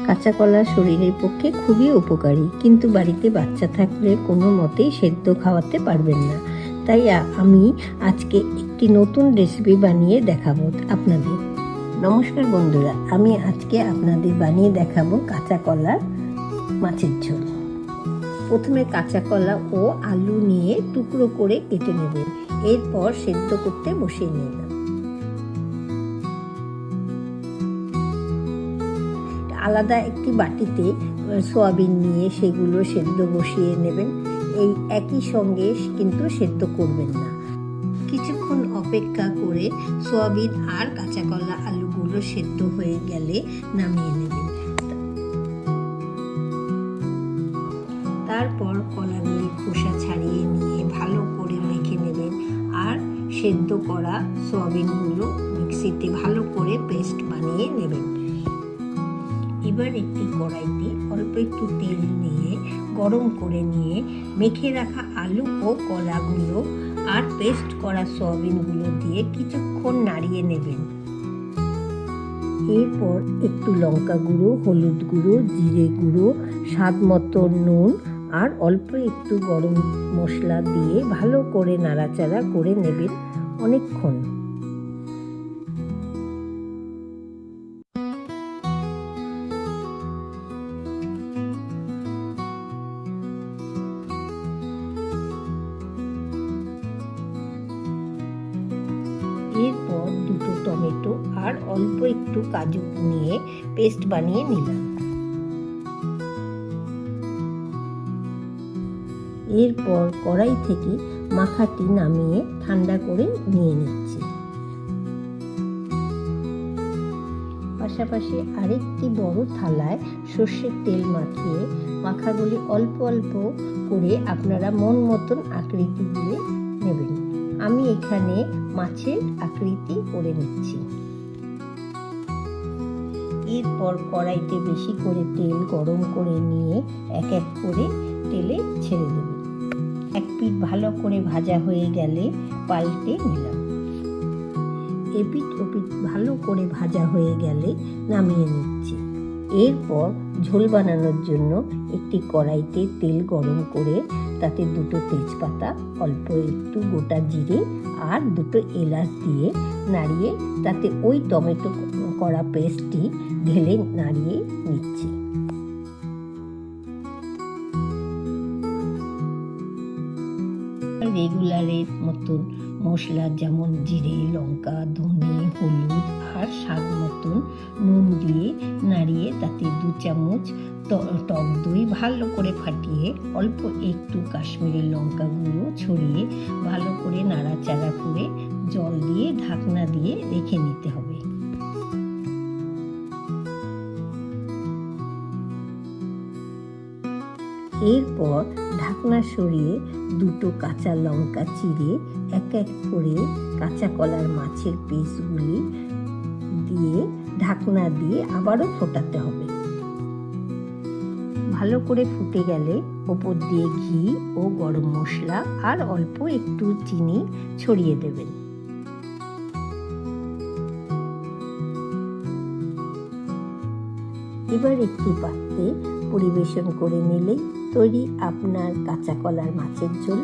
কাঁচা কলা শরীরের পক্ষে খুবই উপকারী, কিন্তু বাড়িতে বাচ্চা থাকলে কোনো মতেই সেদ্ধ খাওয়াতে পারবেন না। তাই আমি আজকে একটি নতুন রেসিপি বানিয়ে দেখাবো আপনাদের। নমস্কার বন্ধুরা, আমি আজকে আপনাদের বানিয়ে দেখাবো কাঁচা কলার মাছের ঝোল। প্রথমে কাঁচা কলা ও আলু নিয়ে টুকরো করে কেটে নেবেন, এরপর সেদ্ধ করতে বসিয়ে নিলাম। আলাদা একটি বাটিতে সয়াবিন নিয়ে সেগুলো সেদ্ধ বসিয়ে নেবেন। এই একই সঙ্গে কিন্তু সেদ্ধ করবেন না, কিছুক্ষণ অপেক্ষা করে সয়াবিন আর কাঁচা কলা আলুগুলো সেদ্ধ হয়ে গেলে নামিয়ে নেবেন। তারপর কলাগুলি খোসা ছাড়িয়ে নিয়ে ভালো করে মেখে নেবেন আর সেদ্ধ করা সয়াবিনগুলো মিক্সিতে ভালো করে পেস্ট বানিয়ে নেবেন। এবার একটি কড়াইতে অল্প একটু তেল নিয়ে গরম করে নিয়ে মেখে রাখা আলু ও কলাগুলো আর পেস্ট করা সয়াবিনগুলো দিয়ে কিছুক্ষণ নাড়িয়ে নেবেন। এরপর একটু লঙ্কা গুঁড়ো, হলুদ গুঁড়ো, জিরে গুঁড়ো, স্বাদ মতো নুন আর অল্প একটু গরম মশলা দিয়ে ভালো করে নাড়াচাড়া করে নেবেন অনেকক্ষণ। এরপর দুটো টমেটো আর অল্প একটু কাজু নিয়ে পেস্ট বানিয়ে নিলাম। এরপর কড়াই থেকে মাখাটি নামিয়ে ঠান্ডা করে নিয়ে নিচ্ছি। পাশাপাশি আরেকটি বড় থালায় সর্ষের তেল মাখিয়ে মাখাগুলি অল্প অল্প করে আপনারা মন মতন আকৃতি দিয়ে নেবেন। আমি এখানে মাছের আকৃতি করে নিচ্ছি। এরপর কড়াইতে বেশি করে তেল গরম করে নিয়ে এক এক করে তেলে ছেড়ে দেবেন। এক পিঠ ভালো করে ভাজা হয়ে গেলে পাল্টে নিলাম। এপিঠ ওপিঠ ভালো করে ভাজা হয়ে গেলে নামিয়ে নিচ্ছি। এরপর ঝোল বানানোর জন্য একটি কড়াইতে তেল গরম করে তাতে দুটো তেজপাতা, অল্প একটু গোটা জিরে আর দুটো এলাচ দিয়ে নাড়িয়ে তাতে ওই টমেটো করা পেস্টটি ঢেলে নাড়িয়ে নিচ্ছি। রেগুলারের মতন মশলা যেমন জিরে, লঙ্কা, ধনে, হলুদ আর স্বাদ মতন নুন দিয়ে নাড়িয়ে তাতে 2 চামচ টক দই ভালো করে ফাটিয়ে অল্প একটু কাশ্মীরি লঙ্কা গুঁড়ো ছড়িয়ে ভালো করে নাড়াচাড়া করে জল দিয়ে ঢাকনা দিয়ে রেখে নিতে হবে। এরপর ঢাকনা সরিয়ে দুটো কাঁচা লঙ্কা চিড়ে এক এক করে কাঁচা কলার মাছের পিসগুলি দিয়ে ঢাকনা দিয়ে আবারও ফোটাতে হবে। ভালো করে ফুটে গেলে ওপর দিয়ে ঘি ও গরম মশলা আর অল্প একটু চিনি ছড়িয়ে দেবেন। এবার একটি পাত্রে পরিবেশন করে নিলেই তৈরি আপনার কাঁচা কলার মাছের ঝোল।